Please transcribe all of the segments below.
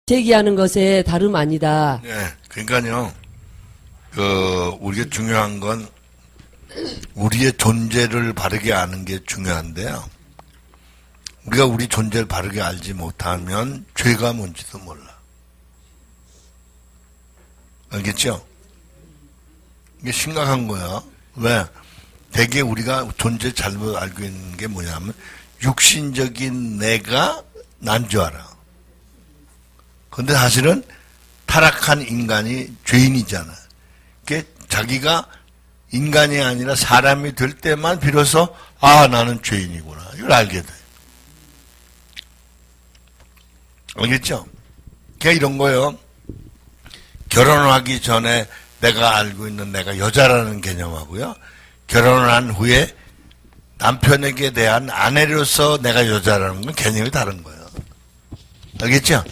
제기하는 것에 다름 아니다. 네, 그러니까요. 우리가 중요한 건 우리의 존재를 바르게 아는 게 중요한데요. 우리가 우리 존재를 바르게 알지 못하면 죄가 뭔지도 몰라. 알겠죠? 이게 심각한 거야. 왜? 대개 우리가 존재 잘못 알고 있는 게 뭐냐면 육신적인 내가 난 줄 알아. 근데 사실은 타락한 인간이 죄인이잖아. 그게 자기가 인간이 아니라 사람이 될 때만 비로소 나는 죄인이구나. 이걸 알게 돼. 알겠죠? 그게 이런 거예요. 결혼하기 전에 내가 알고 있는 내가 여자라는 개념하고요. 결혼을 한 후에 남편에게 대한 아내로서 내가 여자라는 건 개념이 다른 거예요. 알겠죠?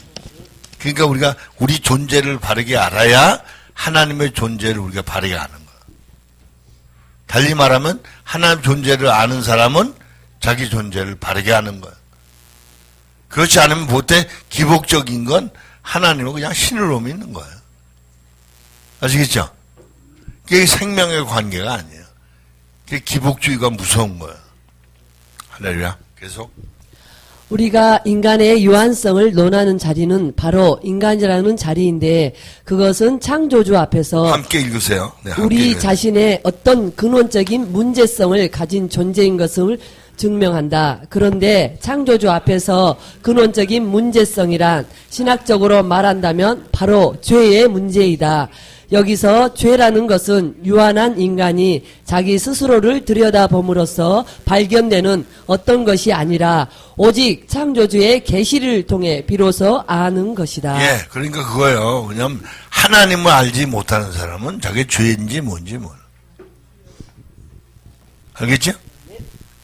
그러니까 우리가 우리 존재를 바르게 알아야 하나님의 존재를 우리가 바르게 아는 거예요. 달리 말하면 하나님 존재를 아는 사람은 자기 존재를 바르게 아는 거예요. 그렇지 않으면 보통 기복적인 건 하나님은 그냥 신으로 믿는 거예요. 아시겠죠? 그게 생명의 관계가 아니에요. 그게 기복주의가 무서운 거예요. 할렐루야. 계속. 우리가 인간의 유한성을 논하는 자리는 바로 인간이라는 자리인데 그것은 창조주 앞에서 함께 읽으세요. 네, 함께 우리 읽으세요. 자신의 어떤 근원적인 문제성을 가진 존재인 것을 증명한다. 그런데 창조주 앞에서 근원적인 문제성이란 신학적으로 말한다면 바로 죄의 문제이다. 여기서 죄라는 것은 유한한 인간이 자기 스스로를 들여다봄으로써 발견되는 어떤 것이 아니라 오직 창조주의 계시를 통해 비로소 아는 것이다. 예, 그러니까 그거예요. 왜냐면 하나님을 알지 못하는 사람은 자기 죄인지 뭔지 몰라. 알겠죠?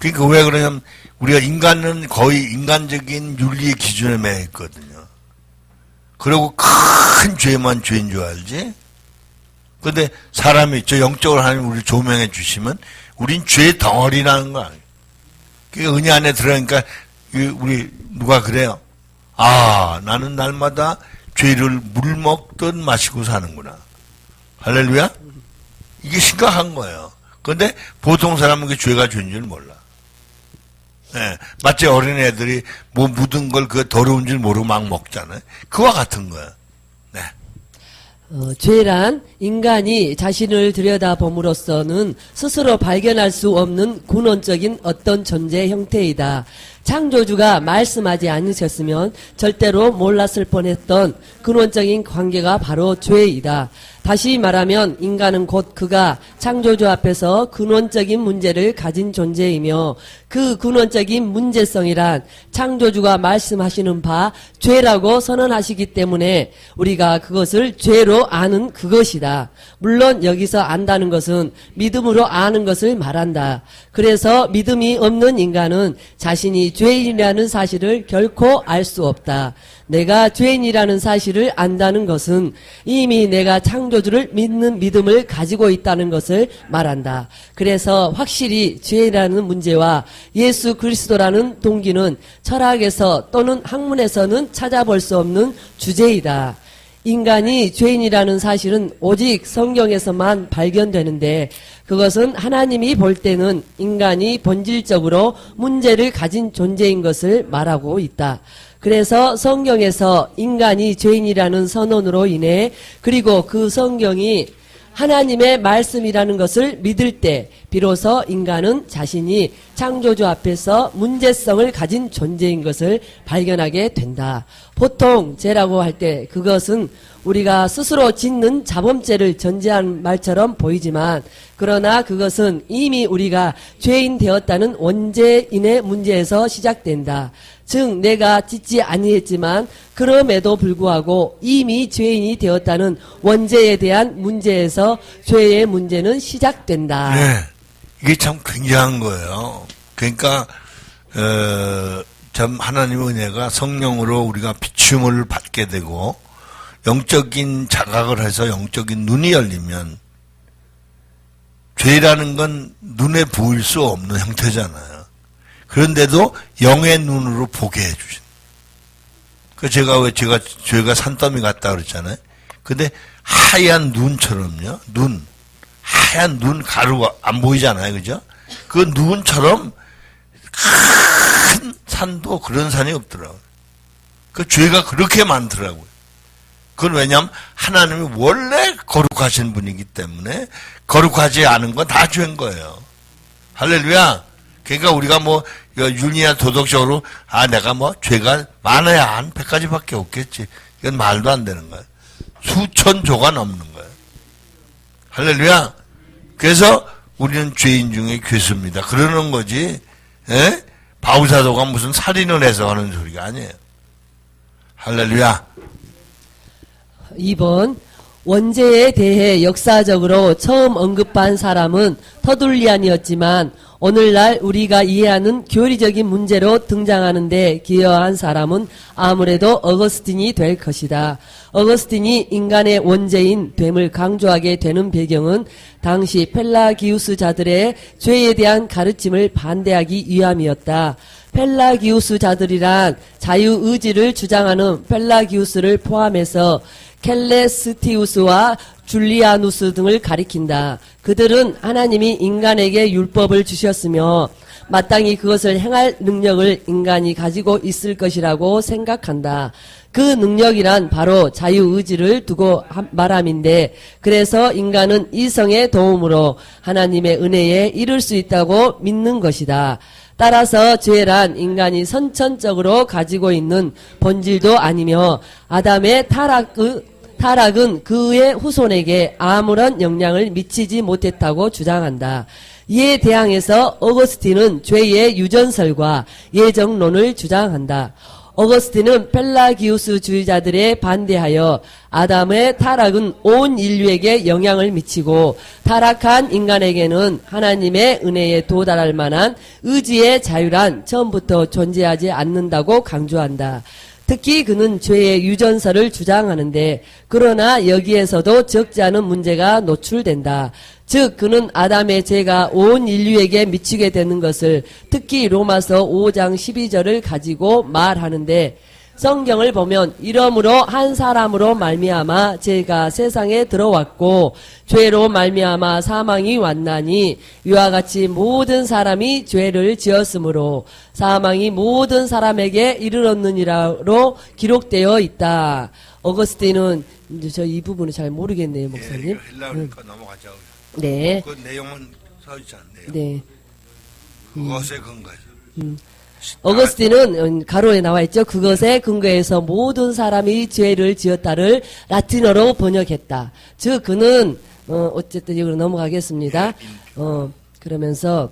그러니까 왜 그러냐면 우리가 인간은 거의 인간적인 윤리의 기준에 매여 있거든요. 그리고 큰 죄만 죄인 줄 알지? 근데 사람이 저 영적으로 하나님 우리 조명해 주시면 우린 죄 덩어리라는 거 아니에요. 그 은혜 안에 들어가니까 우리 누가 그래요? 나는 날마다 죄를 물 먹듯 마시고 사는구나. 할렐루야? 이게 심각한 거예요. 근데 보통 사람은 그 죄가 죄인 줄 몰라. 네, 마치 어린애들이 뭐 묻은 걸 그 더러운 줄 모르고 막 먹잖아요. 그와 같은 거예요. 네. 죄란 인간이 자신을 들여다봄으로써는 스스로 발견할 수 없는 근원적인 어떤 존재 형태이다. 창조주가 말씀하지 않으셨으면 절대로 몰랐을 뻔했던 근원적인 관계가 바로 죄이다. 다시 말하면 인간은 곧 그가 창조주 앞에서 근원적인 문제를 가진 존재이며 그 근원적인 문제성이란 창조주가 말씀하시는 바 죄라고 선언하시기 때문에 우리가 그것을 죄로 아는 그것이다. 물론 여기서 안다는 것은 믿음으로 아는 것을 말한다. 그래서 믿음이 없는 인간은 자신이 죄인이라는 사실을 결코 알 수 없다. 내가 죄인이라는 사실을 안다는 것은 이미 내가 창조주를 믿는 믿음을 가지고 있다는 것을 말한다. 그래서 확실히 죄라는 문제와 예수 그리스도라는 동기는 철학에서 또는 학문에서는 찾아볼 수 없는 주제이다. 인간이 죄인이라는 사실은 오직 성경에서만 발견되는데 그것은 하나님이 볼 때는 인간이 본질적으로 문제를 가진 존재인 것을 말하고 있다. 그래서 성경에서 인간이 죄인이라는 선언으로 인해 그리고 그 성경이 하나님의 말씀이라는 것을 믿을 때 비로소 인간은 자신이 창조주 앞에서 문제성을 가진 존재인 것을 발견하게 된다. 보통 죄라고 할 때 그것은 우리가 스스로 짓는 자범죄를 전제한 말처럼 보이지만 그러나 그것은 이미 우리가 죄인 되었다는 원죄인의 문제에서 시작된다. 즉 내가 짓지 아니했지만 그럼에도 불구하고 이미 죄인이 되었다는 원죄에 대한 문제에서 죄의 문제는 시작된다. 네, 이게 참 굉장한 거예요. 그러니까 참 하나님의 은혜가 성령으로 우리가 비춤을 받게 되고 영적인 자각을 해서 영적인 눈이 열리면 죄라는 건 눈에 보일 수 없는 형태잖아요. 그런데도 영의 눈으로 보게 해주신. 그 제가 죄가 산더미 같다 그랬잖아요. 근데 하얀 눈처럼요. 하얀 눈 가루가 안 보이잖아요. 그죠? 그 눈처럼 큰 산도 그런 산이 없더라고요. 그 죄가 그렇게 많더라고요. 그건 왜냐하면 하나님이 원래 거룩하신 분이기 때문에 거룩하지 않은 건 다 죄인 거예요. 할렐루야. 그러니까 우리가 뭐 윤리나 도덕적으로 내가 뭐 죄가 많아야 한 100가지밖에 없겠지. 이건 말도 안 되는 거예요. 수천 조가 넘는 거예요. 할렐루야. 그래서 우리는 죄인 중에 괴수입니다. 그러는 거지. 에? 바울사도가 무슨 살인을 해서 하는 소리가 아니에요. 할렐루야. 2번 원죄에 대해 역사적으로 처음 언급한 사람은 터툴리안이었지만 오늘날 우리가 이해하는 교리적인 문제로 등장하는 데 기여한 사람은 아무래도 어거스틴이 될 것이다. 어거스틴이 인간의 원죄인 됨을 강조하게 되는 배경은 당시 펠라기우스자들의 죄에 대한 가르침을 반대하기 위함이었다. 펠라기우스자들이란 자유의지를 주장하는 펠라기우스를 포함해서 켈레스티우스와 줄리아누스 등을 가리킨다. 그들은 하나님이 인간에게 율법을 주셨으며 마땅히 그것을 행할 능력을 인간이 가지고 있을 것이라고 생각한다. 그 능력이란 바로 자유의지를 두고 말함인데 그래서 인간은 이성의 도움으로 하나님의 은혜에 이를 수 있다고 믿는 것이다. 따라서 죄란 인간이 선천적으로 가지고 있는 본질도 아니며 아담의 타락은 그의 후손에게 아무런 영향을 미치지 못했다고 주장한다. 이에 대항해서 어거스틴은 죄의 유전설과 예정론을 주장한다. 어거스틴은 펠라기우스주의자들에 반대하여 아담의 타락은 온 인류에게 영향을 미치고 타락한 인간에게는 하나님의 은혜에 도달할 만한 의지의 자유란 처음부터 존재하지 않는다고 강조한다. 특히 그는 죄의 유전설을 주장하는데 그러나 여기에서도 적지 않은 문제가 노출된다. 즉 그는 아담의 죄가 온 인류에게 미치게 되는 것을 특히 로마서 5장 12절을 가지고 말하는데 성경을 보면 이러므로 한 사람으로 말미암아 죄가 세상에 들어왔고 죄로 말미암아 사망이 왔나니 이와 같이 모든 사람이 죄를 지었으므로 사망이 모든 사람에게 이르렀느니라로 기록되어 있다. 어거스틴은 저 이 부분은 잘 모르겠네요, 목사님. 헬라어니까 넘어가자. 네. 그 내용은 서 있지 않네요. 네. 그것에 근거해서. 어거스틴은 가로에 나와 있죠. 그것에 근거해서 모든 사람이 죄를 지었다를 라틴어로 번역했다. 즉 그는 어쨌든 이걸로 넘어가겠습니다. 그러면서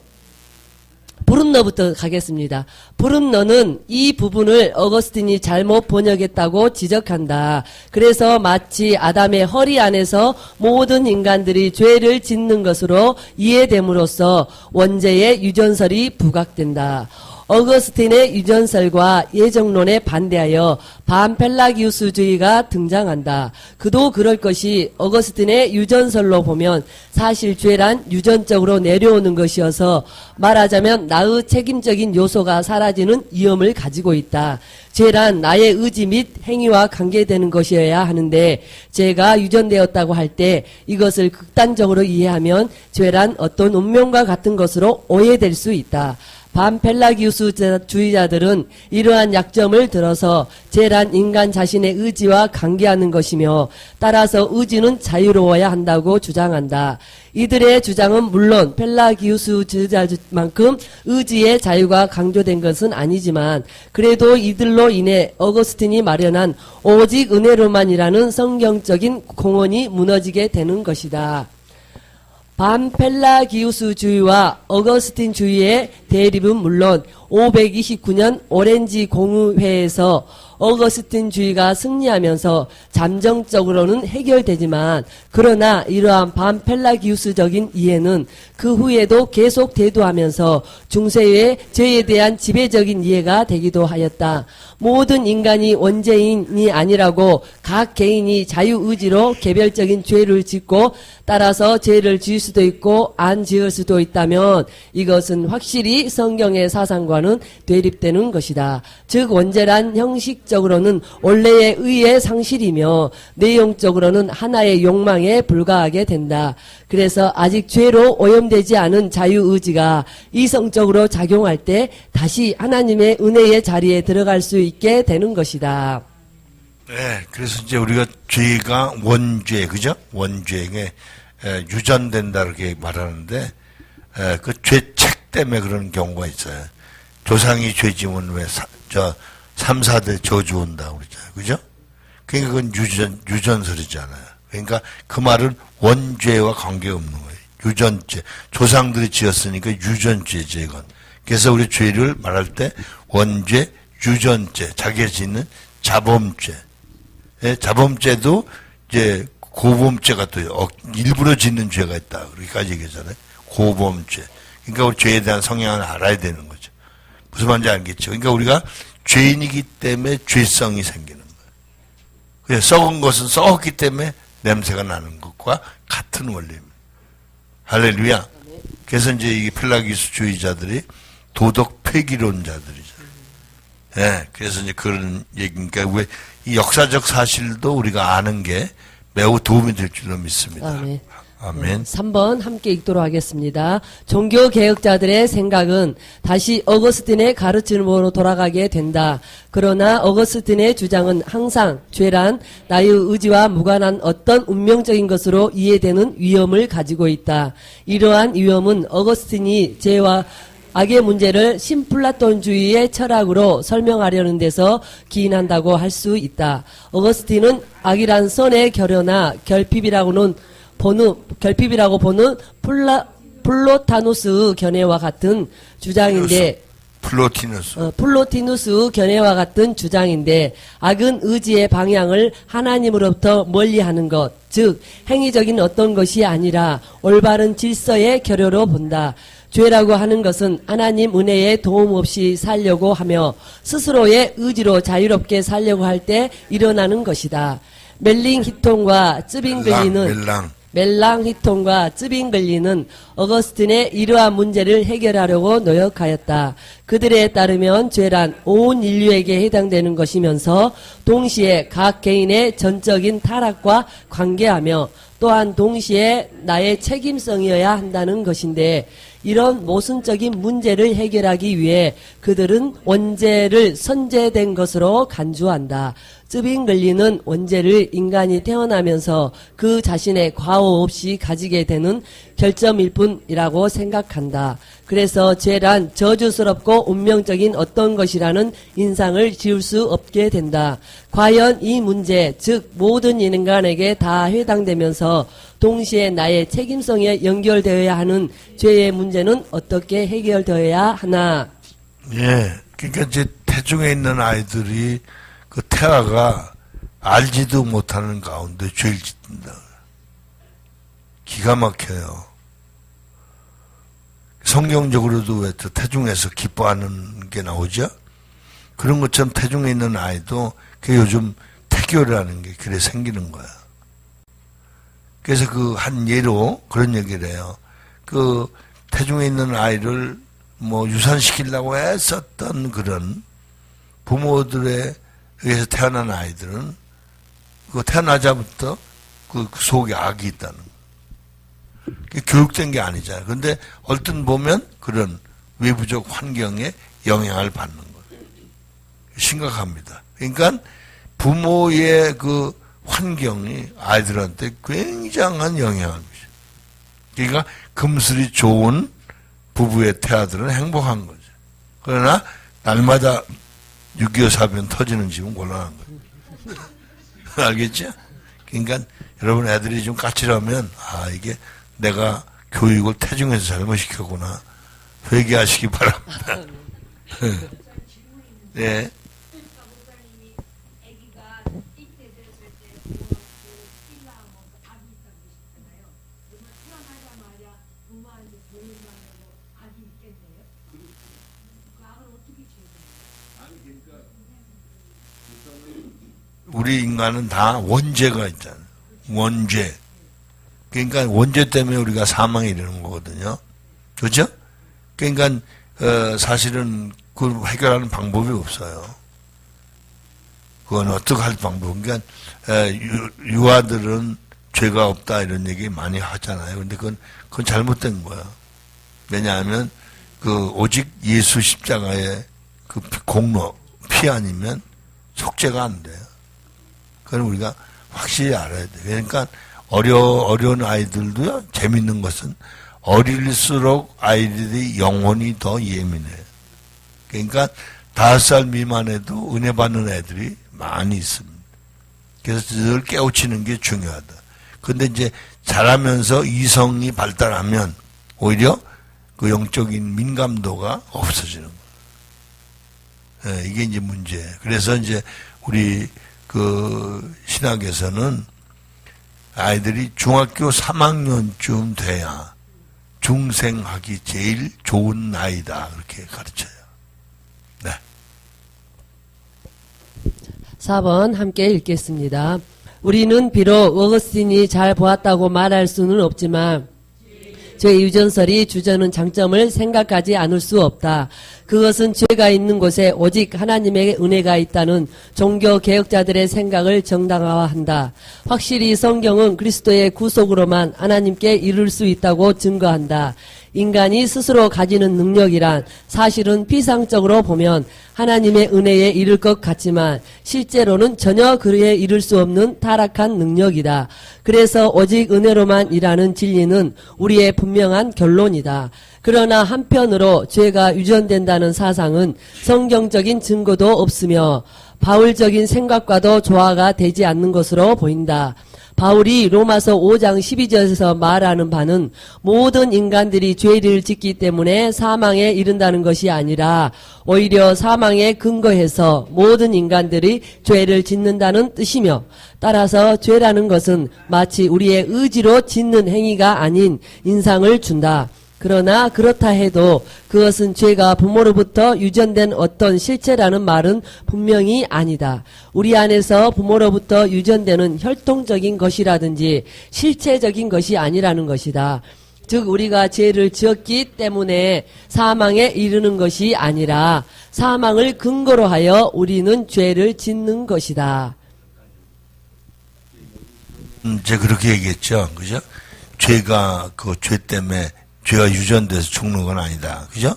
브룬너부터 가겠습니다. 브룬너는 이 부분을 어거스틴이 잘못 번역했다고 지적한다. 그래서 마치 아담의 허리 안에서 모든 인간들이 죄를 짓는 것으로 이해됨으로써 원죄의 유전설이 부각된다. 어거스틴의 유전설과 예정론에 반대하여 반펠라기우스주의가 등장한다. 그도 그럴 것이 어거스틴의 유전설로 보면 사실 죄란 유전적으로 내려오는 것이어서 말하자면 나의 책임적인 요소가 사라지는 위험을 가지고 있다. 죄란 나의 의지 및 행위와 관계되는 것이어야 하는데 죄가 유전되었다고 할 때 이것을 극단적으로 이해하면 죄란 어떤 운명과 같은 것으로 오해될 수 있다. 반펠라기우스주의자들은 이러한 약점을 들어서 죄란 인간 자신의 의지와 관계하는 것이며 따라서 의지는 자유로워야 한다고 주장한다. 이들의 주장은 물론 펠라기우스주의자만큼 의지의 자유가 강조된 것은 아니지만 그래도 이들로 인해 어거스틴이 마련한 오직 은혜로만이라는 성경적인 공언이 무너지게 되는 것이다. 반펠라기우스주의와 어거스틴주의의 대립은 물론 529년 오렌지 공의회에서 어거스틴주의가 승리하면서 잠정적으로는 해결되지만 그러나 이러한 반펠라기우스적인 이해는 그 후에도 계속 대두하면서 중세의 죄에 대한 지배적인 이해가 되기도 하였다. 모든 인간이 원죄인이 아니라고 각 개인이 자유의지로 개별적인 죄를 짓고 따라서 죄를 지을 수도 있고 안 지을 수도 있다면 이것은 확실히 성경의 사상과 원죄와는 대립되는 것이다. 즉 원죄란 형식적으로는 원래의 의의 상실이며 내용적으로는 하나의 욕망에 불과하게 된다. 그래서 아직 죄로 오염되지 않은 자유의지가 이성적으로 작용할 때 다시 하나님의 은혜의 자리에 들어갈 수 있게 되는 것이다. 네, 그래서 이제 우리가 죄가 원죄, 그죠? 원죄에 유전된다 이렇게 말하는데 그 죄책 때문에 그런 경우가 있어요. 조상이 죄 지면 왜 3, 4대 저주 온다고 그러잖아요. 그죠? 그러니까 그건 유전설이잖아요. 그러니까 그 말은 원죄와 관계없는 거예요. 유전죄. 조상들이 지었으니까 유전죄죠, 이건. 그래서 우리 죄를 말할 때 원죄, 유전죄, 자기가 짓는 자범죄. 예, 자범죄도 이제 고범죄가 또 일부러 짓는 죄가 있다. 그렇게까지 얘기하잖아요. 고범죄. 그러니까 우리 죄에 대한 성향을 알아야 되는 거죠. 무슨 말인지 알겠죠? 그러니까 우리가 죄인이기 때문에 죄성이 생기는 거예요. 그래서 썩은 것은 썩었기 때문에 냄새가 나는 것과 같은 원리입니다. 할렐루야. 그래서 이제 이 필라기스주의자들이 도덕 폐기론자들이죠. 예, 그래서 이제 그런 얘기니까 왜 이 역사적 사실도 우리가 아는 게 매우 도움이 될 줄로 믿습니다. 아멘. 아멘. 3번 함께 읽도록 하겠습니다. 종교개혁자들의 생각은 다시 어거스틴의 가르침으로 돌아가게 된다. 그러나 어거스틴의 주장은 항상 죄란 나의 의지와 무관한 어떤 운명적인 것으로 이해되는 위험을 가지고 있다. 이러한 위험은 어거스틴이 죄와 악의 문제를 신플라톤주의의 철학으로 설명하려는 데서 기인한다고 할 수 있다. 어거스틴은 악이란 선의 결여나 결핍이라고 보는 플로타누스 견해와 같은 주장인데 플로티누스 견해와 같은 주장인데 악은 의지의 방향을 하나님으로부터 멀리하는 것, 즉 행위적인 어떤 것이 아니라 올바른 질서의 결여로 본다. 죄라고 하는 것은 하나님 은혜에 도움 없이 살려고 하며 스스로의 의지로 자유롭게 살려고 할 때 일어나는 것이다. 멜랑 히톤과 쯔빙글리는 어거스틴의 이러한 문제를 해결하려고 노력하였다. 그들에 따르면 죄란 온 인류에게 해당되는 것이면서 동시에 각 개인의 전적인 타락과 관계하며 또한 동시에 나의 책임성이어야 한다는 것인데 이런 모순적인 문제를 해결하기 위해 그들은 원죄를 선제된 것으로 간주한다. 쯔빙글리는 원죄를 인간이 태어나면서 그 자신의 과오 없이 가지게 되는 결점일 뿐이라고 생각한다. 그래서 죄란 저주스럽고 운명적인 어떤 것이라는 인상을 지울 수 없게 된다. 과연 이 문제, 즉 모든 인간에게 다 해당되면서 동시에 나의 책임성에 연결되어야 하는 죄의 문제는 어떻게 해결되어야 하나? 예, 그러니까 이제 태중에 있는 아이들이 그 태아가 알지도 못하는 가운데 죄를 짓는다. 기가 막혀요. 성경적으로도 왜 태중에서 기뻐하는 게 나오죠? 그런 것처럼 태중에 있는 아이도 그 요즘 태교라는 게 그래 생기는 거야. 그래서 그 한 예로 그런 얘기를 해요. 그 태중에 있는 아이를 뭐 유산시키려고 애썼던 그런 부모들에 의해서 태어난 아이들은 그 태어나자부터 그 속에 악이 있다는 거예요. 교육된 게 아니잖아요. 근데 얼뜻 보면 그런 외부적 환경에 영향을 받는 거예요. 심각합니다. 그러니까 부모의 그 환경이 아이들한테 굉장한 영향을 미쳐요. 그러니까 금슬이 좋은 부부의 태아들은 행복한 거죠. 그러나 날마다 6.25 사변 터지는 집은 곤란한 거예요. 알겠죠? 그러니까 여러분 애들이 좀 까칠하면 이게 내가 교육을 태중에서 잘못시켰구나 회개하시기 바랍니다. 네. 우리 인간은 다 원죄가 있잖아요. 원죄. 그러니까 원죄 때문에 우리가 사망에 이르는 거거든요. 그렇죠? 그러니까 사실은 그걸 해결하는 방법이 없어요. 그건 어떻게 할 방법? 그러니까 유아들은 죄가 없다 이런 얘기 많이 하잖아요. 근데 그건 잘못된 거야. 왜냐하면 오직 예수 십자가의 그 공로 피 아니면 속죄가 안 돼요. 그건 우리가 확실히 알아야 돼. 그러니까 어려운 아이들도요, 재밌는 것은 어릴수록 아이들이 영혼이 더 예민해요. 그러니까 5살 미만에도 은혜 받는 애들이 많이 있습니다. 그래서 늘 깨우치는 게 중요하다. 근데 이제 자라면서 이성이 발달하면 오히려 그 영적인 민감도가 없어지는 거예요. 예, 이게 이제 문제예요. 그래서 이제 우리 그 신학에서는 아이들이 중학교 3학년쯤 돼야 중생하기 제일 좋은 나이다. 그렇게 가르쳐요. 네. 4번 함께 읽겠습니다. 우리는 비록 어거스틴이 잘 보았다고 말할 수는 없지만 죄의 유전설이 주저는 장점을 생각하지 않을 수 없다. 그것은 죄가 있는 곳에 오직 하나님의 은혜가 있다는 종교 개혁자들의 생각을 정당화한다. 확실히 성경은 그리스도의 구속으로만 하나님께 이룰 수 있다고 증거한다. 인간이 스스로 가지는 능력이란 사실은 피상적으로 보면 하나님의 은혜에 이를 것 같지만 실제로는 전혀 그에 이를 수 없는 타락한 능력이다. 그래서 오직 은혜로만 일하는 진리는 우리의 분명한 결론이다. 그러나 한편으로 죄가 유전된다는 사상은 성경적인 증거도 없으며 바울적인 생각과도 조화가 되지 않는 것으로 보인다. 바울이 로마서 5장 12절에서 말하는 바는 모든 인간들이 죄를 짓기 때문에 사망에 이른다는 것이 아니라 오히려 사망에 근거해서 모든 인간들이 죄를 짓는다는 뜻이며, 따라서 죄라는 것은 마치 우리의 의지로 짓는 행위가 아닌 인상을 준다. 그러나 그렇다 해도 그것은 죄가 부모로부터 유전된 어떤 실체라는 말은 분명히 아니다. 우리 안에서 부모로부터 유전되는 혈통적인 것이라든지 실체적인 것이 아니라는 것이다. 즉 우리가 죄를 지었기 때문에 사망에 이르는 것이 아니라 사망을 근거로 하여 우리는 죄를 짓는 것이다. 제가 그렇게 얘기했죠. 그죠? 죄가 죄 때문에 죄가 유전돼서 죽는 건 아니다. 그죠?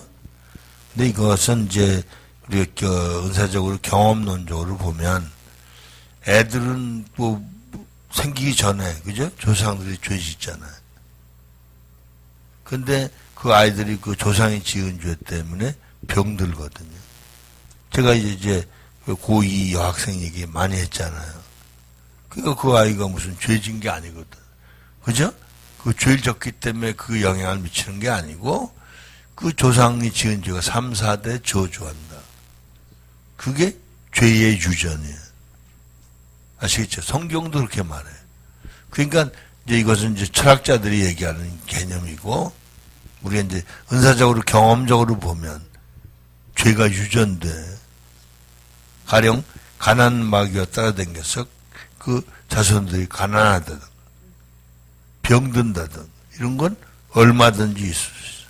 근데 이것은 이제 우리가 은사적으로 경험론적으로 보면 애들은 뭐 생기기 전에, 그죠? 조상들이 죄 짓잖아요. 근데 그 아이들이 그 조상이 지은 죄 때문에 병들거든요. 제가 이제 고2 여학생 얘기 많이 했잖아요. 그러니까 그 아이가 무슨 죄 진 게 아니거든. 그죠? 그 죄를 졌기 때문에 그 영향을 미치는 게 아니고 그 조상이 지은 죄가 3, 4대 저주한다. 그게 죄의 유전이에요. 아시겠죠? 성경도 그렇게 말해요. 그러니까 이제 이것은 이제 철학자들이 얘기하는 개념이고 우리가 이제 은사적으로 경험적으로 보면 죄가 유전돼. 가령 가난 마귀가 따라다녀서 그 자손들이 가난하다든 병든다든 이런 건 얼마든지 있을 수 있어요.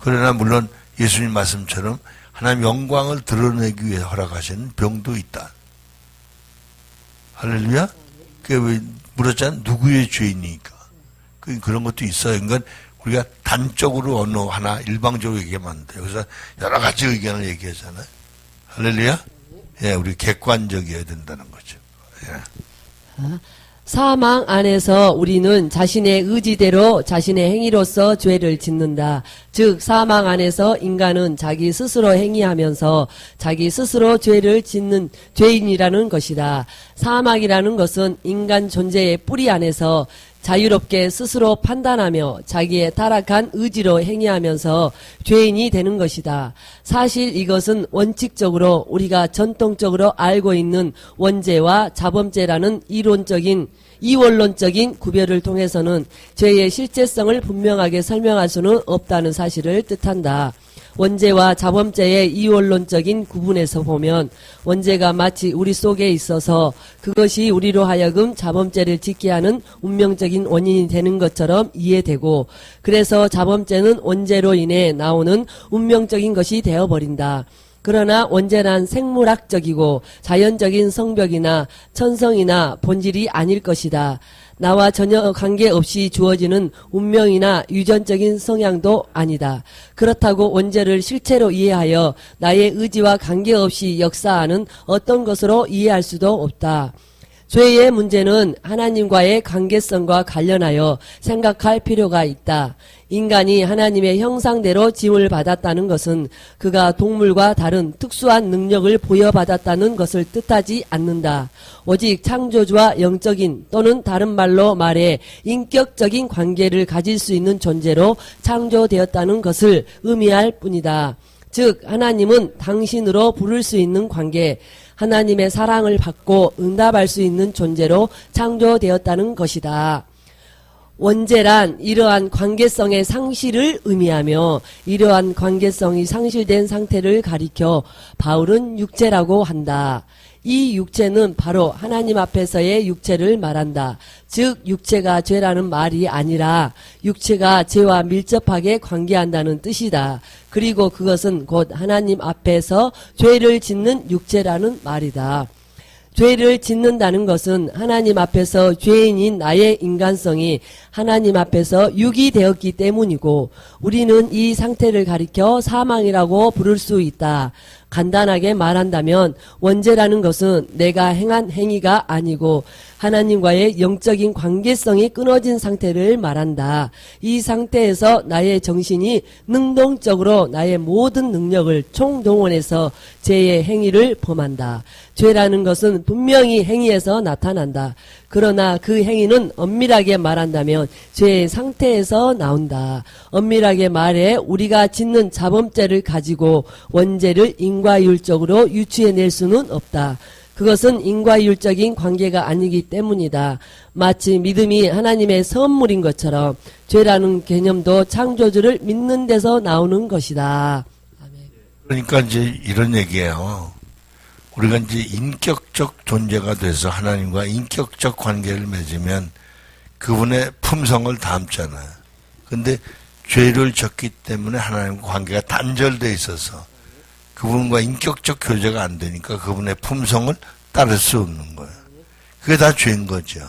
그러나 물론 예수님 말씀처럼 하나님 영광을 드러내기 위해 허락하시는 병도 있다. 할렐루야? 왜 물었잖아. 누구의 죄이니까. 그런 것도 있어요. 그러니까 우리가 단적으로 어느 하나 일방적으로 얘기하면 안 돼요. 그래서 여러 가지 의견을 얘기하잖아요. 할렐루야? 예, 우리 객관적이어야 된다는 거죠. 예. 사망 안에서 우리는 자신의 의지대로 자신의 행위로서 죄를 짓는다. 즉 사망 안에서 인간은 자기 스스로 행위하면서 자기 스스로 죄를 짓는 죄인이라는 것이다. 사망이라는 것은 인간 존재의 뿌리 안에서 자유롭게 스스로 판단하며 자기의 타락한 의지로 행위하면서 죄인이 되는 것이다. 사실 이것은 원칙적으로 우리가 전통적으로 알고 있는 원죄와 자범죄라는 이원론적인 구별을 통해서는 죄의 실제성을 분명하게 설명할 수는 없다는 사실을 뜻한다. 원죄와 자범죄의 이원론적인 구분에서 보면 원죄가 마치 우리 속에 있어서 그것이 우리로 하여금 자범죄를 짓게 하는 운명적인 원인이 되는 것처럼 이해되고, 그래서 자범죄는 원죄로 인해 나오는 운명적인 것이 되어버린다. 그러나 원죄란 생물학적이고 자연적인 성벽이나 천성이나 본질이 아닐 것이다. 나와 전혀 관계없이 주어지는 운명이나 유전적인 성향도 아니다. 그렇다고 원죄를 실체로 이해하여 나의 의지와 관계없이 역사하는 어떤 것으로 이해할 수도 없다. 죄의 문제는 하나님과의 관계성과 관련하여 생각할 필요가 있다. 인간이 하나님의 형상대로 지음을 받았다는 것은 그가 동물과 다른 특수한 능력을 부여받았다는 것을 뜻하지 않는다. 오직 창조주와 영적인 또는 다른 말로 말해 인격적인 관계를 가질 수 있는 존재로 창조되었다는 것을 의미할 뿐이다. 즉 하나님은 당신으로 부를 수 있는 관계, 하나님의 사랑을 받고 응답할 수 있는 존재로 창조되었다는 것이다. 원죄란 이러한 관계성의 상실을 의미하며 이러한 관계성이 상실된 상태를 가리켜 바울은 육체라고 한다. 이 육체는 바로 하나님 앞에서의 육체를 말한다. 즉 육체가 죄라는 말이 아니라 육체가 죄와 밀접하게 관계한다는 뜻이다. 그리고 그것은 곧 하나님 앞에서 죄를 짓는 육체라는 말이다. 죄를 짓는다는 것은 하나님 앞에서 죄인인 나의 인간성이 하나님 앞에서 육이 되었기 때문이고, 우리는 이 상태를 가리켜 사망이라고 부를 수 있다. 간단하게 말한다면 원죄라는 것은 내가 행한 행위가 아니고 하나님과의 영적인 관계성이 끊어진 상태를 말한다. 이 상태에서 나의 정신이 능동적으로 나의 모든 능력을 총동원해서 죄의 행위를 범한다. 죄라는 것은 분명히 행위에서 나타난다. 그러나 그 행위는 엄밀하게 말한다면 죄의 상태에서 나온다. 엄밀하게 말해 우리가 짓는 자범죄를 가지고 원죄를 인과율적으로 유추해낼 수는 없다. 그것은 인과율적인 관계가 아니기 때문이다. 마치 믿음이 하나님의 선물인 것처럼 죄라는 개념도 창조주를 믿는 데서 나오는 것이다. 그러니까 이제 이런 얘기예요. 우리가 이제 인격적 존재가 돼서 하나님과 인격적 관계를 맺으면 그분의 품성을 담잖아요. 근데 죄를 졌기 때문에 하나님과 관계가 단절돼 있어서 그분과 인격적 교제가 안 되니까 그분의 품성을 따를 수 없는 거예요. 그게 다 죄인 거죠.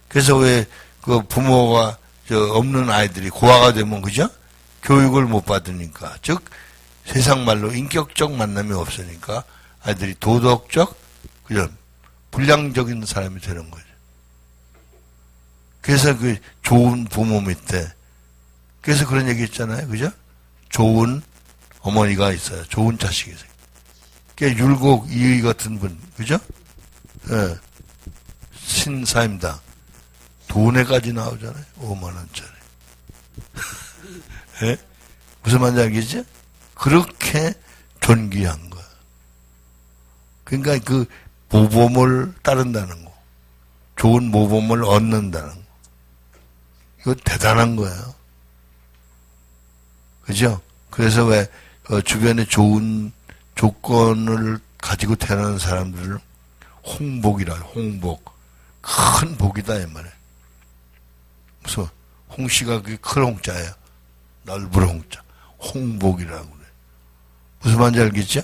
그래서 왜 그 부모가 없는 아이들이 고아가 되면 그죠? 교육을 못 받으니까, 즉 세상 말로 인격적 만남이 없으니까 아이들이 도덕적, 그죠? 불량적인 사람이 되는 거죠. 그래서 그 좋은 부모 밑에, 그래서 그런 얘기 있잖아요. 그죠? 좋은 어머니가 있어요. 좋은 자식이 있어요. 그게 율곡 이의 같은 분, 그죠? 예. 신사임당. 돈에까지 나오잖아요. 5만원짜리. 예? 무슨 말인지 알겠지? 그렇게 존귀한 거야. 그러니까 그 모범을 따른다는 거. 좋은 모범을 얻는다는 거. 이거 대단한 거예요. 그죠? 그래서 왜 주변에 좋은 조건을 가지고 태어나는 사람들을 홍복이라, 홍복. 큰 복이다, 이 말이에요. 무슨, 홍씨가 그게 큰 홍자예요. 넓은 홍자. 홍복이라고 그래. 무슨 말인지 알겠죠?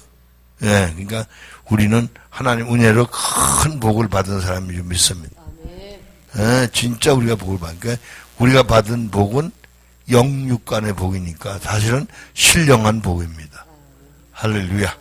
예, 그러니까 우리는 하나님 은혜로 큰 복을 받은 사람인 줄 믿습니다. 예, 진짜 우리가 복을 받으니까, 그러니까 우리가 받은 복은 영육간의 복이니까 사실은 신령한 복입니다. 할렐루야.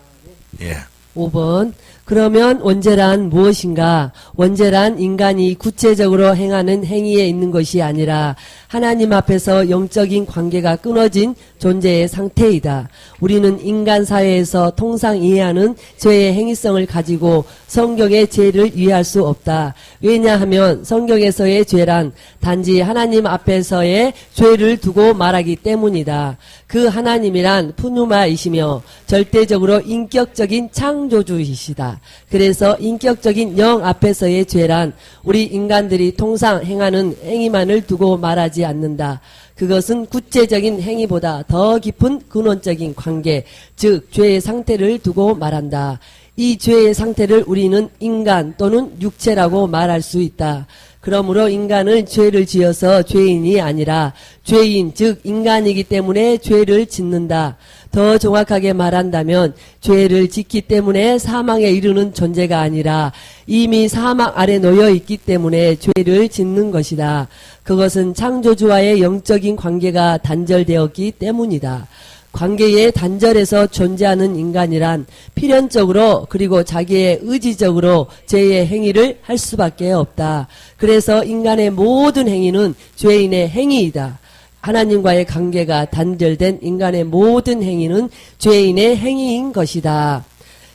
예. 5번. 그러면 원죄란 무엇인가? 원죄란 인간이 구체적으로 행하는 행위에 있는 것이 아니라 하나님 앞에서 영적인 관계가 끊어진 존재의 상태이다. 우리는 인간 사회에서 통상 이해하는 죄의 행위성을 가지고 성경의 죄를 이해할 수 없다. 왜냐하면 성경에서의 죄란 단지 하나님 앞에서의 죄를 두고 말하기 때문이다. 그 하나님이란 푸누마이시며 절대적으로 인격적인 창조 창조주이시다. 그래서 인격적인 영 앞에서의 죄란 우리 인간들이 통상 행하는 행위만을 두고 말하지 않는다. 그것은 구체적인 행위보다 더 깊은 근원적인 관계, 즉 죄의 상태를 두고 말한다. 이 죄의 상태를 우리는 인간 또는 육체라고 말할 수 있다. 그러므로 인간은 죄를 지어서 죄인이 아니라 죄인 즉 인간이기 때문에 죄를 짓는다. 더 정확하게 말한다면 죄를 짓기 때문에 사망에 이르는 존재가 아니라 이미 사망 아래 놓여 있기 때문에 죄를 짓는 것이다. 그것은 창조주와의 영적인 관계가 단절되었기 때문이다. 관계에 단절해서 존재하는 인간이란 필연적으로 그리고 자기의 의지적으로 죄의 행위를 할 수밖에 없다. 그래서 인간의 모든 행위는 죄인의 행위이다. 하나님과의 관계가 단절된 인간의 모든 행위는 죄인의 행위인 것이다.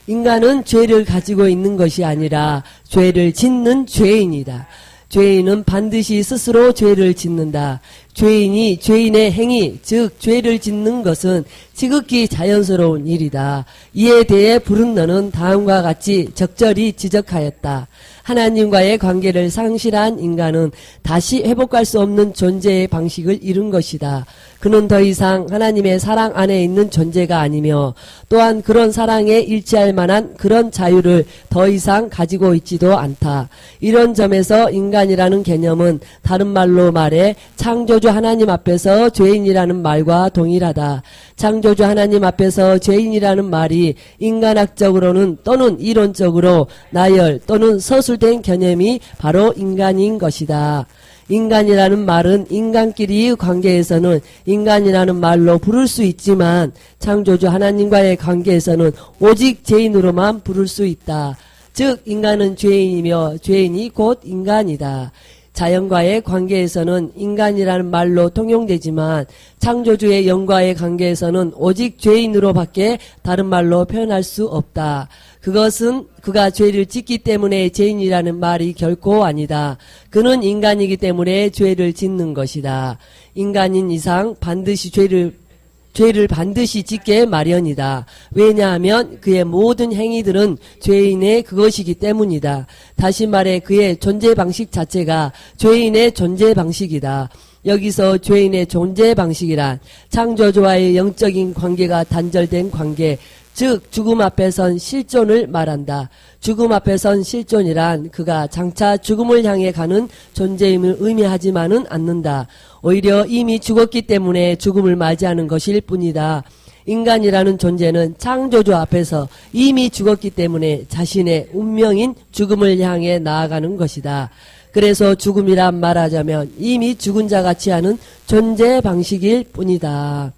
인간은 죄를 가지고 있는 것이 아니라 죄를 짓는 죄인이다. 죄인은 반드시 스스로 죄를 짓는다. 죄인이 죄인의 행위, 즉 죄를 짓는 것은 지극히 자연스러운 일이다. 이에 대해 브룬너는 다음과 같이 적절히 지적하였다. 하나님과의 관계를 상실한 인간은 다시 회복할 수 없는 존재의 방식을 잃은 것이다. 그는 더 이상 하나님의 사랑 안에 있는 존재가 아니며 또한 그런 사랑에 일치할 만한 그런 자유를 더 이상 가지고 있지도 않다. 이런 점에서 인간이라는 개념은 다른 말로 말해 창조주 하나님 앞에서 죄인이라는 말과 동일하다. 창조주 하나님 앞에서 죄인이라는 말이 인간학적으로는 또는 이론적으로 나열 또는 서술된 개념이 바로 인간인 것이다. 인간이라는 말은 인간끼리의 관계에서는 인간이라는 말로 부를 수 있지만 창조주 하나님과의 관계에서는 오직 죄인으로만 부를 수 있다. 즉 인간은 죄인이며 죄인이 곧 인간이다. 자연과의 관계에서는 인간이라는 말로 통용되지만 창조주의 영과의 관계에서는 오직 죄인으로밖에 다른 말로 표현할 수 없다. 그것은 그가 죄를 짓기 때문에 죄인이라는 말이 결코 아니다. 그는 인간이기 때문에 죄를 짓는 것이다. 인간인 이상 반드시 죄를 반드시 짓게 마련이다. 왜냐하면 그의 모든 행위들은 죄인의 그것이기 때문이다. 다시 말해 그의 존재 방식 자체가 죄인의 존재 방식이다. 여기서 죄인의 존재 방식이란 창조주와의 영적인 관계가 단절된 관계, 즉 죽음 앞에 선 실존을 말한다. 죽음 앞에 선 실존이란 그가 장차 죽음을 향해 가는 존재임을 의미하지만은 않는다. 오히려 이미 죽었기 때문에 죽음을 맞이하는 것일 뿐이다. 인간이라는 존재는 창조주 앞에서 이미 죽었기 때문에 자신의 운명인 죽음을 향해 나아가는 것이다. 그래서 죽음이란 말하자면 이미 죽은 자 같이 하는 존재 방식일 뿐이다.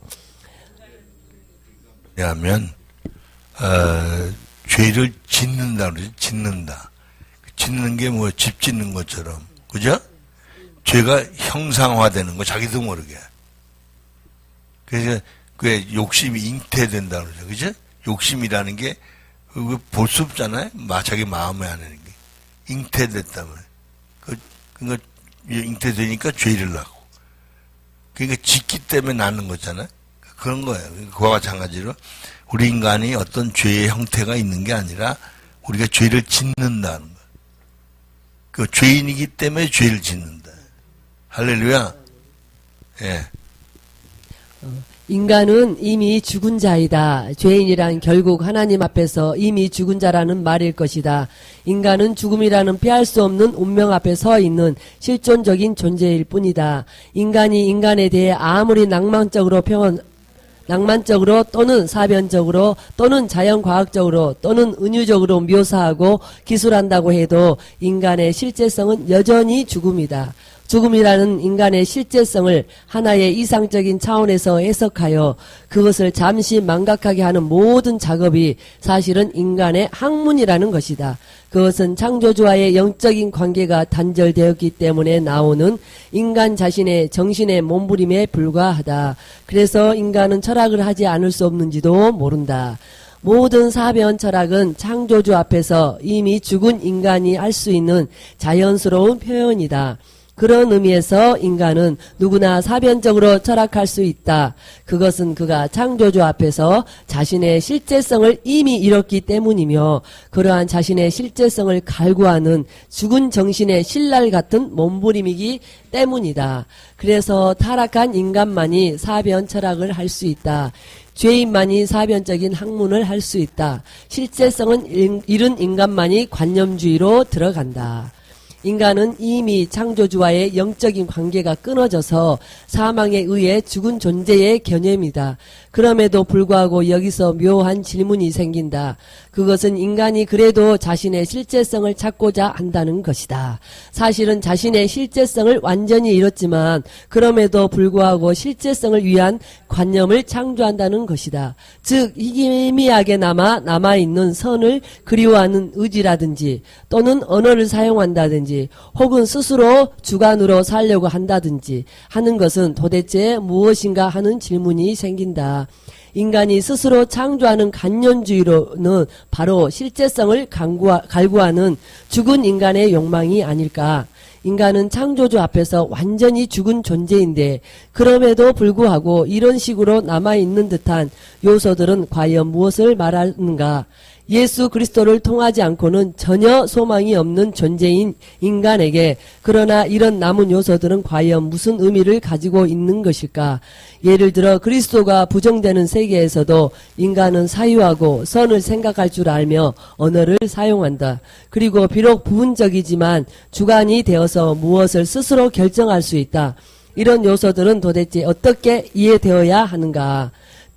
왜냐하면 죄를 짓는다 그러지. 짓는다. 짓는 게 뭐 집 짓는 것처럼, 그죠? 죄가 형상화되는 거 자기도 모르게. 그래서 그 욕심이 잉태된다 그러죠, 그죠? 욕심이라는 게 볼 수 없잖아요. 자기 마음에 안 하는 게 잉태됐다면, 그러니까 잉태되니까 죄를 낳고. 그러니까 짓기 때문에 낳는 거잖아요. 그런 거예요. 그와 마찬가지로 우리 인간이 어떤 죄의 형태가 있는 게 아니라 우리가 죄를 짓는다는 거예요. 그 죄인이기 때문에 죄를 짓는다. 할렐루야. 예. 인간은 이미 죽은 자이다. 죄인이란 결국 하나님 앞에서 이미 죽은 자라는 말일 것이다. 인간은 죽음이라는 피할 수 없는 운명 앞에 서 있는 실존적인 존재일 뿐이다. 인간이 인간에 대해 아무리 낭만적으로 또는 사변적으로 또는 자연과학적으로 또는 은유적으로 묘사하고 기술한다고 해도 인간의 실제성은 여전히 죽음이다. 죽음이라는 인간의 실제성을 하나의 이상적인 차원에서 해석하여 그것을 잠시 망각하게 하는 모든 작업이 사실은 인간의 학문이라는 것이다. 그것은 창조주와의 영적인 관계가 단절되었기 때문에 나오는 인간 자신의 정신의 몸부림에 불과하다. 그래서 인간은 철학을 하지 않을 수 없는지도 모른다. 모든 사변 철학은 창조주 앞에서 이미 죽은 인간이 할 수 있는 자연스러운 표현이다. 그런 의미에서 인간은 누구나 사변적으로 철학할 수 있다. 그것은 그가 창조주 앞에서 자신의 실제성을 이미 잃었기 때문이며 그러한 자신의 실제성을 갈구하는 죽은 정신의 신랄 같은 몸부림이기 때문이다. 그래서 타락한 인간만이 사변 철학을 할 수 있다. 죄인만이 사변적인 학문을 할 수 있다. 실제성은 잃은 인간만이 관념주의로 들어간다. 인간은 이미 창조주와의 영적인 관계가 끊어져서 사망에 의해 죽은 존재의 개념이다. 그럼에도 불구하고 여기서 묘한 질문이 생긴다. 그것은 인간이 그래도 자신의 실제성을 찾고자 한다는 것이다. 사실은 자신의 실제성을 완전히 잃었지만 그럼에도 불구하고 실제성을 위한 관념을 창조한다는 것이다. 즉 희미하게 남아있는 선을 그리워하는 의지라든지 또는 언어를 사용한다든지 혹은 스스로 주관으로 살려고 한다든지 하는 것은 도대체 무엇인가 하는 질문이 생긴다. 인간이 스스로 창조하는 관념주의로는 바로 실제성을 갈구하는 죽은 인간의 욕망이 아닐까. 인간은 창조주 앞에서 완전히 죽은 존재인데 그럼에도 불구하고 이런 식으로 남아있는 듯한 요소들은 과연 무엇을 말하는가. 예수 그리스도를 통하지 않고는 전혀 소망이 없는 존재인 인간에게 그러나 이런 남은 요소들은 과연 무슨 의미를 가지고 있는 것일까? 예를 들어 그리스도가 부정되는 세계에서도 인간은 사유하고 선을 생각할 줄 알며 언어를 사용한다. 그리고 비록 부분적이지만 주관이 되어서 무엇을 스스로 결정할 수 있다. 이런 요소들은 도대체 어떻게 이해되어야 하는가?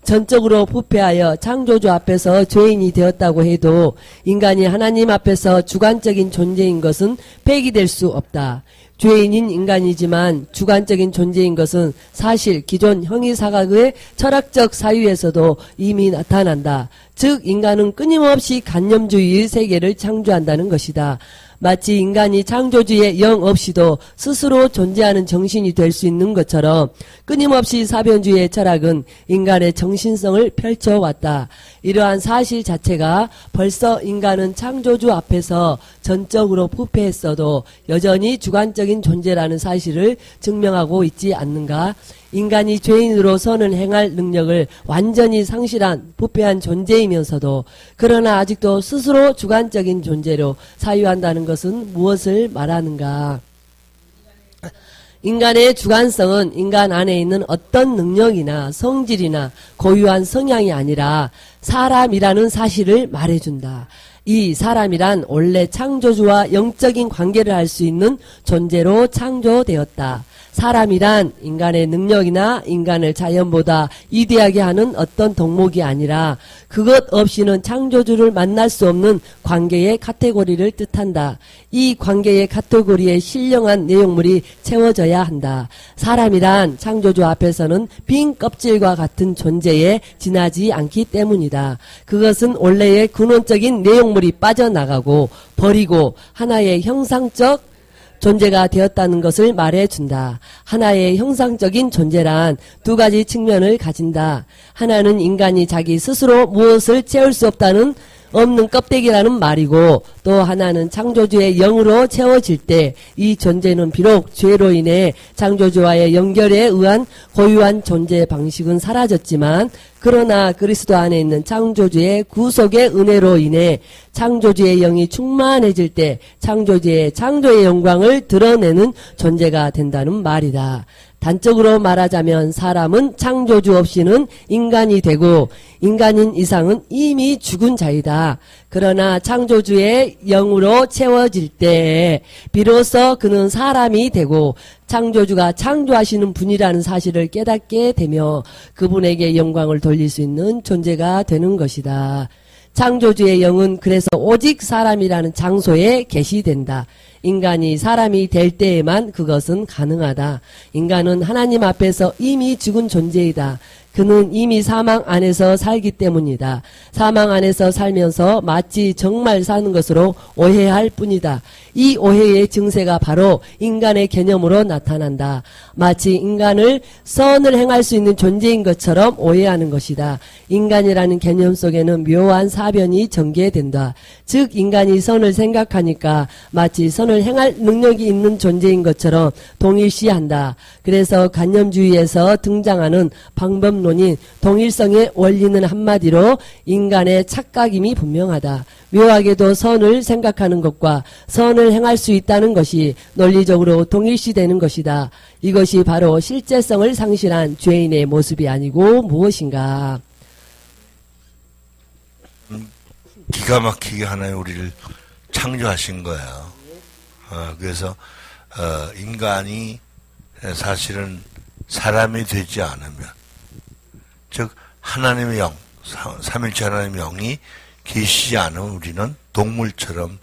전적으로 부패하여 창조주 앞에서 죄인이 되었다고 해도 인간이 하나님 앞에서 주관적인 존재인 것은 폐기될 수 없다. 죄인인 인간이지만 주관적인 존재인 것은 사실 기존 형이사각의 철학적 사유에서도 이미 나타난다. 즉 인간은 끊임없이 관념주의의 세계를 창조한다는 것이다. 마치 인간이 창조주의 영 없이도 스스로 존재하는 정신이 될 수 있는 것처럼 끊임없이 사변주의의 철학은 인간의 정신성을 펼쳐왔다. 이러한 사실 자체가 벌써 인간은 창조주 앞에서 전적으로 부패했어도 여전히 주관적인 존재라는 사실을 증명하고 있지 않는가? 인간이 죄인으로 선을 행할 능력을 완전히 상실한 부패한 존재이면서도 그러나 아직도 스스로 주관적인 존재로 사유한다는 것은 무엇을 말하는가? 인간의 주관성은 인간 안에 있는 어떤 능력이나 성질이나 고유한 성향이 아니라 사람이라는 사실을 말해준다. 이 사람이란 원래 창조주와 영적인 관계를 할 수 있는 존재로 창조되었다. 사람이란 인간의 능력이나 인간을 자연보다 위대하게 하는 어떤 덕목이 아니라 그것 없이는 창조주를 만날 수 없는 관계의 카테고리를 뜻한다. 이 관계의 카테고리에 신령한 내용물이 채워져야 한다. 사람이란 창조주 앞에서는 빈 껍질과 같은 존재에 지나지 않기 때문이다. 그것은 원래의 근원적인 내용물이 빠져나가고 버리고 하나의 형상적 존재가 되었다는 것을 말해준다. 하나의 형상적인 존재란 두 가지 측면을 가진다. 하나는 인간이 자기 스스로 무엇을 채울 수 없는 껍데기라는 말이고 또 하나는 창조주의 영으로 채워질 때 이 존재는 비록 죄로 인해 창조주와의 연결에 의한 고유한 존재 방식은 사라졌지만 그러나 그리스도 안에 있는 창조주의 구속의 은혜로 인해 창조주의 영이 충만해질 때 창조주의 창조의 영광을 드러내는 존재가 된다는 말이다. 단적으로 말하자면 사람은 창조주 없이는 인간이 되고 인간인 이상은 이미 죽은 자이다. 그러나 창조주의 영으로 채워질 때 비로소 그는 사람이 되고 창조주가 창조하시는 분이라는 사실을 깨닫게 되며 그분에게 영광을 돌릴 수 있는 존재가 되는 것이다. 창조주의 영은 그래서 오직 사람이라는 장소에 계시된다. 인간이 사람이 될 때에만 그것은 가능하다. 인간은 하나님 앞에서 이미 죽은 존재이다. 그는 이미 사망 안에서 살기 때문이다. 사망 안에서 살면서 마치 정말 사는 것으로 오해할 뿐이다. 이 오해의 증세가 바로 인간의 개념으로 나타난다. 마치 인간을 선을 행할 수 있는 존재인 것처럼 오해하는 것이다. 인간이라는 개념 속에는 묘한 사변이 전개된다. 즉 인간이 선을 생각하니까 마치 선을 행할 능력이 있는 존재인 것처럼 동일시한다. 그래서 관념주의에서 등장하는 방법론인 동일성의 원리는 한마디로 인간의 착각임이 분명하다. 묘하게도 선을 생각하는 것과 선을 행할 수 있다는 것이 논리적으로 동일시되는 것이다. 이것이 바로 실제성을 상실한 죄인의 모습이 아니고 무엇인가. 기가 막히게 하나님 우리를 창조하신 거예요. 그래서 인간이 사실은 사람이 되지 않으면, 즉 하나님의 영, 삼일체 하나님의 영이 계시지 않으면 우리는 동물처럼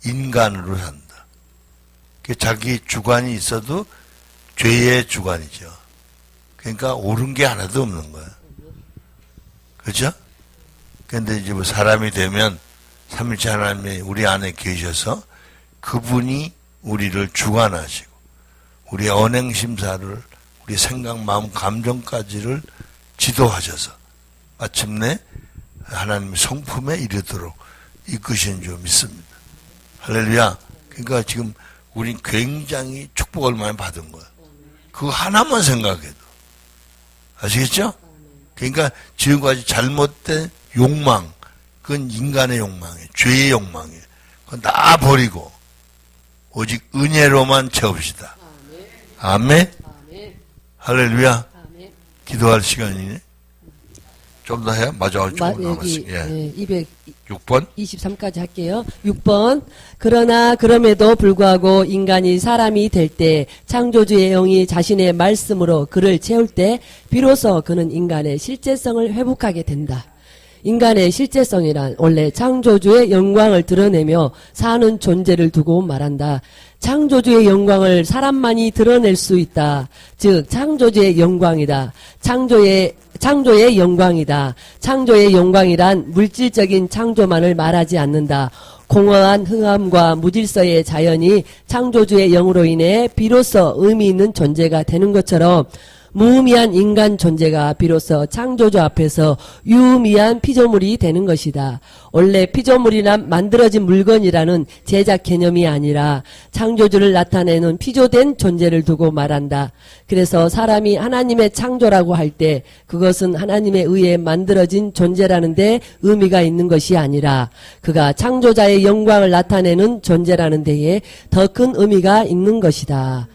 인간으로 산다. 자기 주관이 있어도 죄의 주관이죠. 그러니까 옳은 게 하나도 없는 거야. 그렇죠? 그런데 이제 뭐 사람이 되면 삼일체 하나님이 우리 안에 계셔서 그분이 우리를 주관하시고 우리의 언행심사를, 우리 생각, 마음, 감정까지를 지도하셔서 마침내 하나님의 성품에 이르도록 이끄신 줄 믿습니다. 할렐루야. 그러니까 지금 우린 굉장히 축복을 많이 받은 거야. 그거 하나만 생각해도. 아시겠죠? 그러니까 지금까지 잘못된 욕망, 그건 인간의 욕망이에요. 죄의 욕망이에요. 그건 다 버리고 오직 은혜로만 채웁시다. 아멘. 아멘. 할렐루야. 아멘. 기도할 시간이네. 좀 더 해요? 맞아. 조금 남았어요. 예. 6번. 23까지 할게요. 6번. 그러나 그럼에도 불구하고 인간이 사람이 될 때 창조주의 영이 자신의 말씀으로 그를 채울 때 비로소 그는 인간의 실제성을 회복하게 된다. 인간의 실제성이란 원래 창조주의 영광을 드러내며 사는 존재를 두고 말한다. 창조주의 영광을 사람만이 드러낼 수 있다. 즉 창조주의 영광이다. 창조의 영광이다. 창조의 영광이란 물질적인 창조만을 말하지 않는다. 공허한 흥함과 무질서의 자연이 창조주의 영으로 인해 비로소 의미 있는 존재가 되는 것처럼 무의미한 인간 존재가 비로소 창조주 앞에서 유의미한 피조물이 되는 것이다. 원래 피조물이란 만들어진 물건이라는 제작 개념이 아니라 창조주를 나타내는 피조된 존재를 두고 말한다. 그래서 사람이 하나님의 창조라고 할 때 그것은 하나님에 의해 만들어진 존재라는 데 의미가 있는 것이 아니라 그가 창조자의 영광을 나타내는 존재라는 데에 더 큰 의미가 있는 것이다.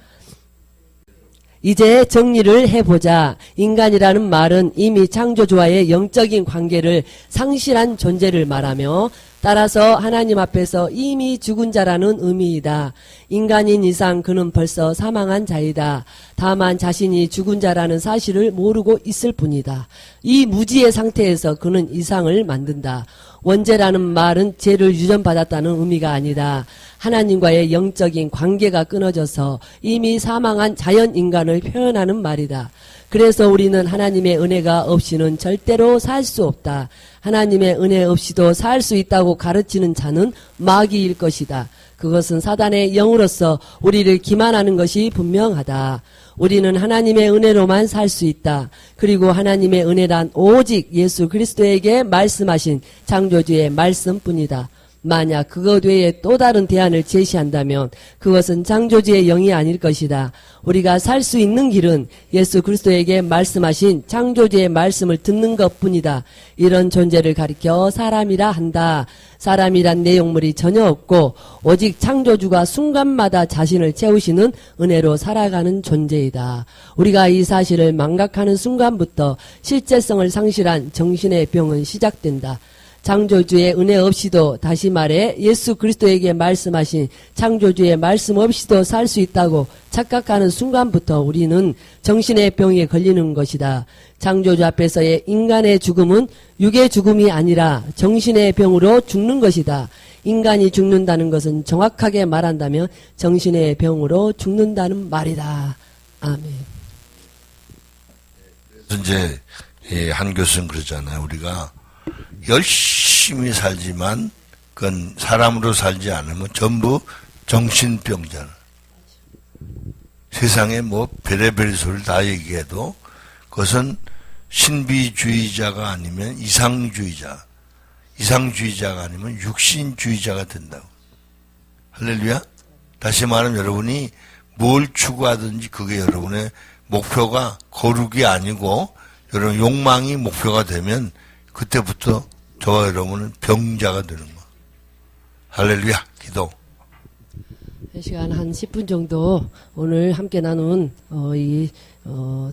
이제 정리를 해보자. 인간이라는 말은 이미 창조주와의 영적인 관계를 상실한 존재를 말하며 따라서 하나님 앞에서 이미 죽은 자라는 의미이다. 인간인 이상 그는 벌써 사망한 자이다. 다만 자신이 죽은 자라는 사실을 모르고 있을 뿐이다. 이 무지의 상태에서 그는 이상을 만든다. 원죄라는 말은 죄를 유전받았다는 의미가 아니다. 하나님과의 영적인 관계가 끊어져서 이미 사망한 자연인간을 표현하는 말이다. 그래서 우리는 하나님의 은혜가 없이는 절대로 살 수 없다. 하나님의 은혜 없이도 살 수 있다고 가르치는 자는 마귀일 것이다. 그것은 사단의 영으로서 우리를 기만하는 것이 분명하다. 우리는 하나님의 은혜로만 살 수 있다. 그리고 하나님의 은혜란 오직 예수 그리스도에게 말씀하신 창조주의 말씀뿐이다. 만약 그것 외에 또 다른 대안을 제시한다면 그것은 창조주의 영이 아닐 것이다. 우리가 살 수 있는 길은 예수 그리스도에게 말씀하신 창조주의 말씀을 듣는 것뿐이다. 이런 존재를 가리켜 사람이라 한다. 사람이란 내용물이 전혀 없고 오직 창조주가 순간마다 자신을 채우시는 은혜로 살아가는 존재이다. 우리가 이 사실을 망각하는 순간부터 실제성을 상실한 정신의 병은 시작된다. 창조주의 은혜 없이도, 다시 말해 예수 그리스도에게 말씀하신 창조주의 말씀 없이도 살 수 있다고 착각하는 순간부터 우리는 정신의 병에 걸리는 것이다. 창조주 앞에서의 인간의 죽음은 육의 죽음이 아니라 정신의 병으로 죽는 것이다. 인간이 죽는다는 것은 정확하게 말한다면 정신의 병으로 죽는다는 말이다. 아멘. 이제 예, 한 교수는 그러잖아요. 우리가 열심히 살지만 그건 사람으로 살지 않으면 전부 정신병자는. 세상에 뭐 별의별 소리를 다 얘기해도 그것은 신비주의자가 아니면 이상주의자가 아니면 육신주의자가 된다고. 할렐루야. 다시 말하면 여러분이 뭘 추구하든지 그게 여러분의 목표가 거룩이 아니고 여러분 욕망이 목표가 되면 그때부터 저와 여러분은 병자가 되는 거야. 할렐루야. 기도. 이 시간 한 10분 정도 오늘 함께 나눈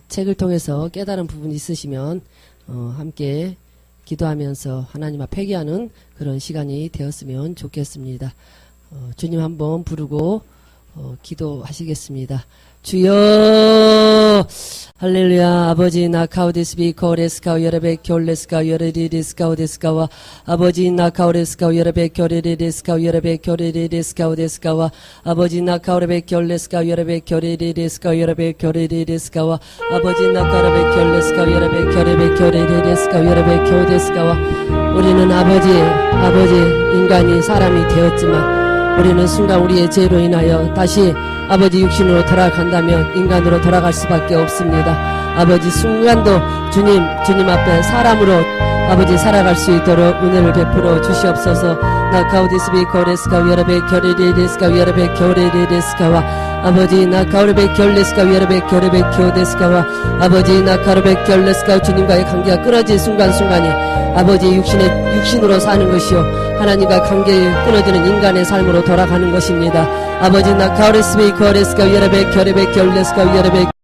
책을 통해서 깨달은 부분이 있으시면 함께 기도하면서 하나님 앞에 회개하는 그런 시간이 되었으면 좋겠습니다. 주님 한번 부르고 기도하시겠습니다. 주여 할렐루야. 아버지 나카오데스비 코레스카오 여러베 켤레스카오 여레리데스카오 데스카와 아버지 나카오레스카오 여러베 켤레리데스카오 여러베 켤레리데스카오 데스카와 아버지 나카오레베 켤레스카오 여러베 켤레리데스카오 여러베 켤레리데스카와 아버지 나카오레베 켤레스카오 여러베 켤레리데스카오 여러베 켤데스카와 우리는 아버지 인간이 사람이 되었지만 우리는 순간 우리의 죄로 인하여 다시 아버지 육신으로 돌아간다면 인간으로 돌아갈 수밖에 없습니다. 아버지 순간도 주님 앞에 사람으로 아버지 살아갈 수 있도록 은혜를 베풀어 주시옵소서. 나카오디스비 코레스카 여러베 켜레레데스카 여러베 켜레레데스카와 아버지 나카오르베 켤레스카 여러베 켜레베 켜데스카와 아버지 나카오르베 켤레스카 주님과의 관계가 끊어진 순간순간이 아버지 육신으로 사는 것이요 하나님과 관계가 끊어지는 인간의 삶으로 돌아가는 것입니다. 아버지 나카오레스비 코레스카 여러베 켜레베 켤레스카 여러베